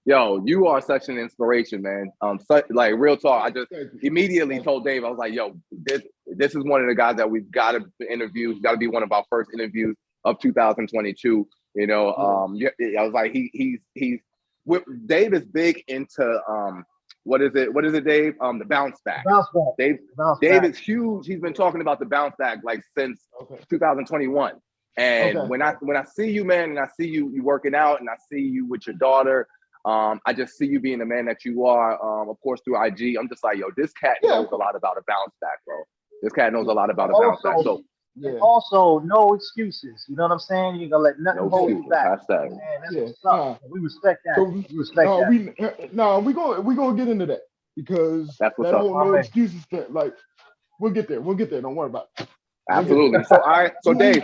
Yo, you are such an inspiration, man. Like real talk. I just Thank you. immediately Thank you. told Dave, I was like, yo, this is one of the guys that we've got to interview. He's got to be one of our first interviews of 2022. I was like, Dave is big into what is it? What is it, Dave? The bounce back. Bounce back. Dave is huge. He's been talking about the bounce back like since 2021. And when I see you, man, and I see you working out, and I see you with your daughter, I just see you being the man that you are. Of course, through IG, I'm just like, yo, this cat knows a lot about a bounce back, bro. This cat knows a lot about a bounce back. So also, no excuses. You know what I'm saying? You gotta let nothing hold you back. Hashtag. Man, that's what's up. We respect that. We respect that. We gonna get into that because that's what's that up. whole no excuses thing. Like, we'll get there. Don't worry about it. Absolutely. So all right. So Dave,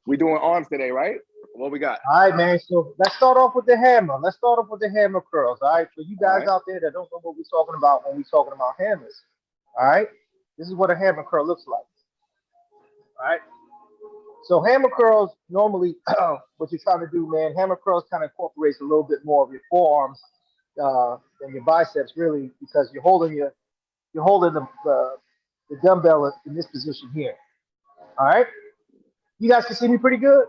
we doing arms today, right? What we got? All right, man. So let's start off with the hammer. Let's start off with the hammer curls. All right. For you guys out there that don't know what we're talking about when we're talking about hammers. All right. This is what a hammer curl looks like. All right. So hammer curls normally, what you're trying to do, man, hammer curls kind of incorporates a little bit more of your forearms than your biceps, really, because you're holding the dumbbell in this position here. All right. You guys can see me pretty good?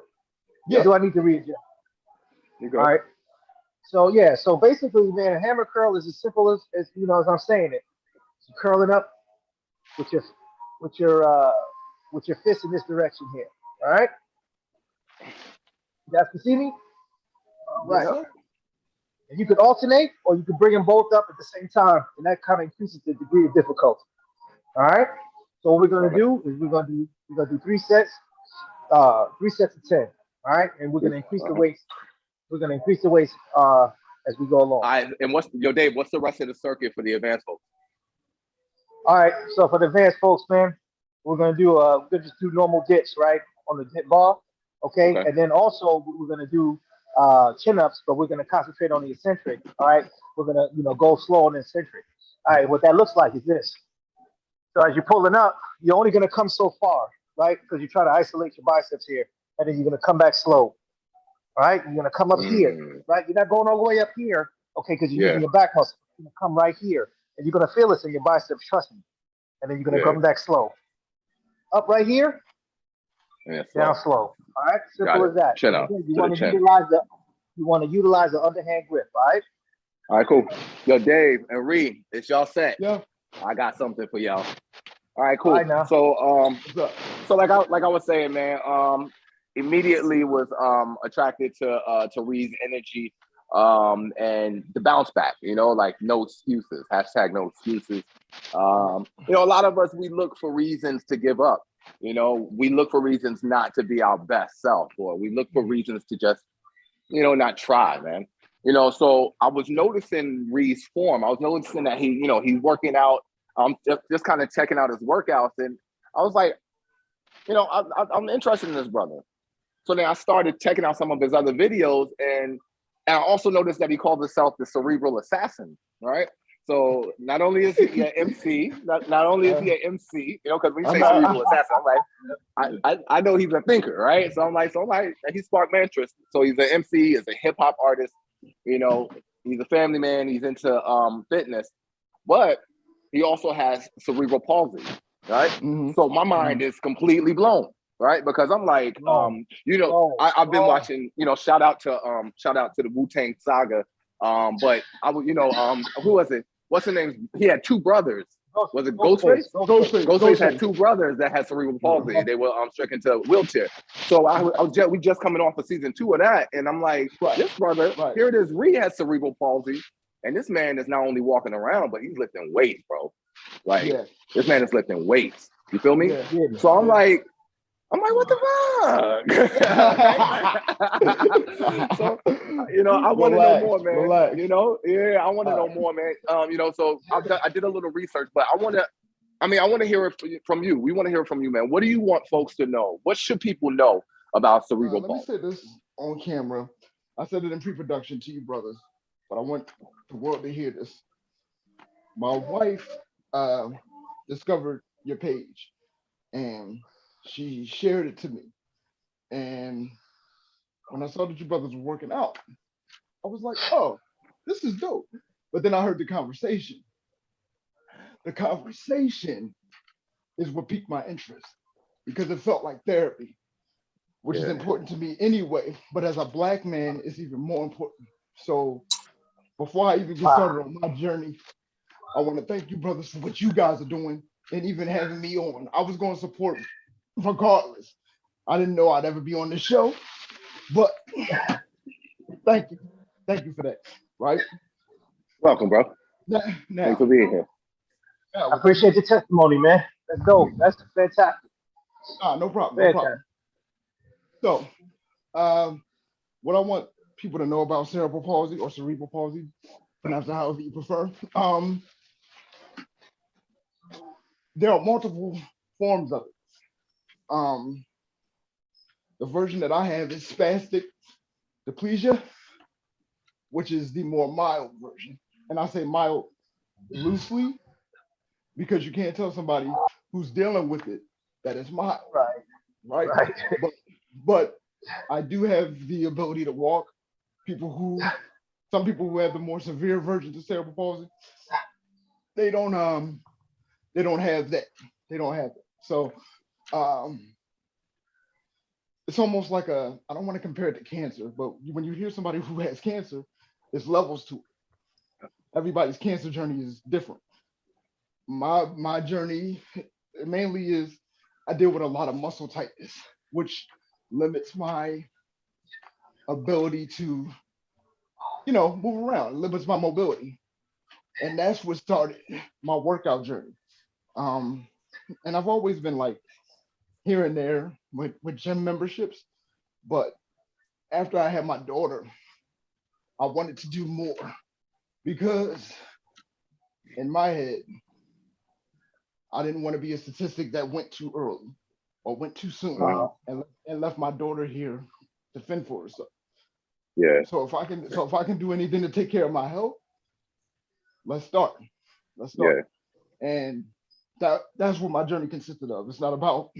Yeah. Or do I need to readjust? You go. All right. So basically, man, a hammer curl is as simple as as I'm saying it. So curling up with your fist in this direction here. All right. You guys can see me? All right. Yeah. And you could alternate, or you could bring them both up at the same time, and that kind of increases the degree of difficulty. All right. So what we're gonna do is we're gonna do 3 sets of 10. All right, and we're gonna increase the weights. We're gonna increase the weights as we go along. And Dave? What's the rest of the circuit for the advanced folks? All right. So for the advanced folks, man, we're gonna just do normal dips, right, on the dip bar. Okay. And then also we're gonna do chin ups, but we're gonna concentrate on the eccentric. All right. We're gonna go slow on the eccentric. All right. What that looks like is this. So as you're pulling up, you're only gonna come so far, right? Because you try to isolate your biceps here, and then you're gonna come back slow. All right, you're gonna come up here, right? You're not going all the way up here, okay? Because you're using your back muscle. You're gonna come right here, and you're gonna feel this in your biceps. Trust me. And then you're gonna come back slow. Up right here, down slow. All right, simple as that. Chin up. You want to utilize the underhand grip. All right. All right, cool. Yo, Dave and Ree, it's y'all set. Yeah. I got something for y'all. All right, cool. All right, now. So like I was saying, man, immediately was attracted to Ree's energy and the bounce back, like no excuses, hashtag no excuses. A lot of us, we look for reasons to give up. We look for reasons not to be our best self, or we look for reasons to just, not try, man. So I was noticing Ree's form. I was noticing that he's working out, just kind of checking out his workouts. And I was like, I'm interested in this brother. So then I started checking out some of his other videos, and I also noticed that he called himself the cerebral assassin, right? So not only is he an MC, not only is he an MC, because when you say cerebral assassin, I'm like, I know he's a thinker, right? So I'm like, he sparked my interest. So he's an MC, he's a hip hop artist, he's a family man, he's into fitness, but he also has cerebral palsy, right? Mm-hmm. So my mind is completely blown, right? Because I'm like, I've been watching, shout out to the Wu-Tang Saga, but I would, who was it? What's his name? He had two brothers. Was it Ghostface? Ghostface had two brothers that had cerebral palsy. They were stricken into a wheelchair. So we just coming off of season 2 of that, and I'm like, this brother, here it is. Ree has cerebral palsy, and this man is not only walking around, but he's lifting weights, bro. This man is lifting weights. You feel me? Yeah. So I'm like, what the fuck? So, I want to know more, man. Relax. I want to know more, man. So I did a little research, but I want to hear it from you. We want to hear it from you, man. What do you want folks to know? What should people know about cerebral palsy? Let me say this on camera. I said it in pre-production to you, brothers, but I want the world to hear this. My wife discovered your page, and she shared it to me. And when I saw that you brothers were working out, I was like, oh, this is dope. But then I heard the conversation. The conversation is what piqued my interest because it felt like therapy, which is Yeah. important to me anyway. But as a black man, it's even more important. So before I even get started on my journey, I want to thank you, brothers, for what you guys are doing and even having me on. I was going to support regardless. I didn't know I'd ever be on this show, but thank you. Thank you for that. Right? Welcome, bro. Now, Thanks for being here. I appreciate your testimony, man. That's dope. That's fantastic. No problem. No Fantastic. problem. So, what I want people to know about cerebral palsy or cerebral palsy, pronounce it however you prefer. There are multiple forms of it. The version that I have is spastic diplegia, which is the more mild version. And I say mild loosely because you can't tell somebody who's dealing with it that it's mild. Right. But I do have the ability to walk. Some people who have the more severe versions of cerebral palsy, they don't have that. They don't have it. So it's almost like I don't want to compare it to cancer, but when you hear somebody who has cancer, there's levels to it. Everybody's cancer journey is different. My journey mainly is I deal with a lot of muscle tightness, which limits my ability to, move around, limits my mobility. And that's what started my workout journey. And I've always been like here and there with gym memberships, but after I had my daughter, I wanted to do more because in my head, I didn't want to be a statistic that went too early or went too soon and left my daughter here to fend for herself. Yeah. So if I can do anything to take care of my health, let's start. Yeah. And that's what my journey consisted of. It's not about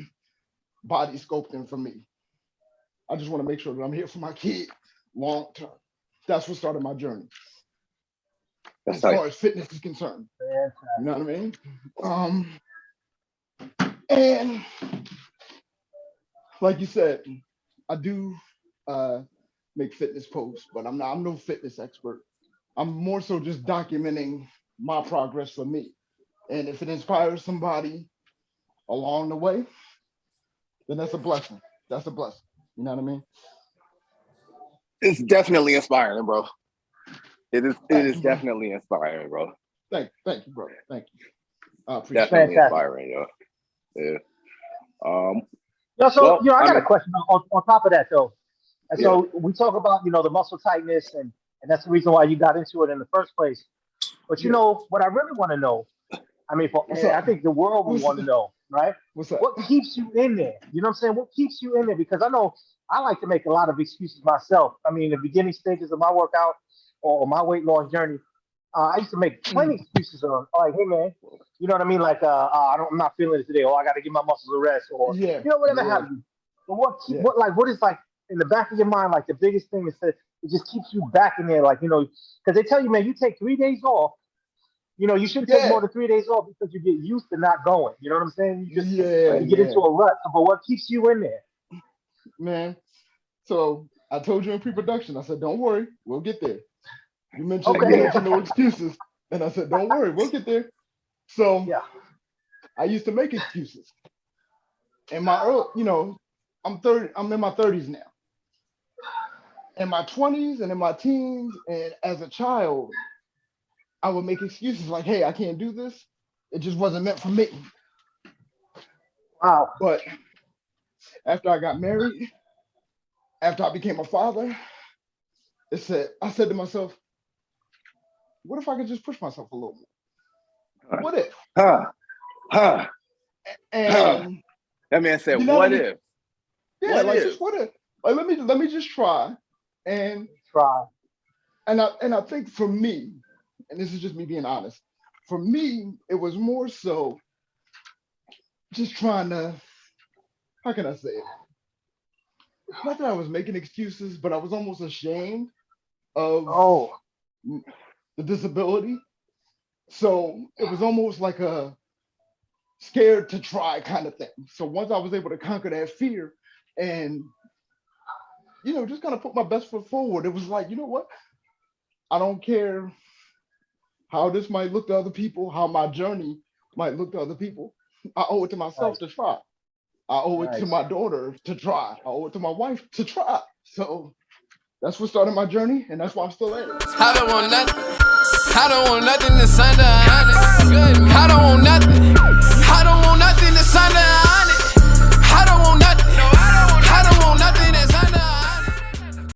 body sculpting for me. I just want to make sure that I'm here for my kid long term. That's what started my journey. As far as fitness is concerned. You know what I mean? And like you said, I do make fitness posts, but I'm no fitness expert. I'm more so just documenting my progress for me. And if it inspires somebody along the way, then that's a blessing. That's a blessing. You know what I mean? It's definitely inspiring, bro. It is definitely inspiring, bro. Thank you, brother. Thank you. I appreciate it. Definitely inspiring, yo. Yeah. I got a question on top of that though. And so we talk about, the muscle tightness and that's the reason why you got into it in the first place. But what I really want to know, I mean, I think the world would want to know, right? What's up? What keeps you in there? You know what I'm saying? What keeps you in there? Because I know I like to make a lot of excuses myself. I mean, the beginning stages of my workout or my weight loss journey, I used to make plenty of excuses on, like, hey man, you know what I mean? Like, I'm not feeling it today, or I got to give my muscles a rest, or whatever have you. But what is like in the back of your mind, like the biggest thing is that it just keeps you back in there, like, because they tell you, man, you take 3 days off. You shouldn't take more than 3 days off because you get used to not going. You know what I'm saying? You just you get into a rut. But what keeps you in there? Man, so I told you in pre-production, I said, don't worry, we'll get there. You mentioned no excuses. And I said, don't worry, we'll get there. So I used to make excuses. In my I'm in my 30s now. In my 20s and in my teens and as a child, I would make excuses like, hey, I can't do this. It just wasn't meant for me. Wow. But after I got married, after I became a father, I said to myself, what if I could just push myself a little more? What if? And that man said, what if? Yeah, just what if? Like, let me just try. And I think for me, and this is just me being honest, for me, it was more so just trying to, how can I say it? Not that I was making excuses, but I was almost ashamed of the disability. So it was almost like a scared to try kind of thing. So once I was able to conquer that fear and, you know, just kind of put my best foot forward, it was like, you know what? I don't care how this might look to other people, how my journey might look to other people. I owe it to myself to try. I owe it to my daughter to try. I owe it to my wife to try. So that's what started my journey, and that's why I'm still at it. I don't want nothing. I don't want nothing that's under 100. I don't want nothing.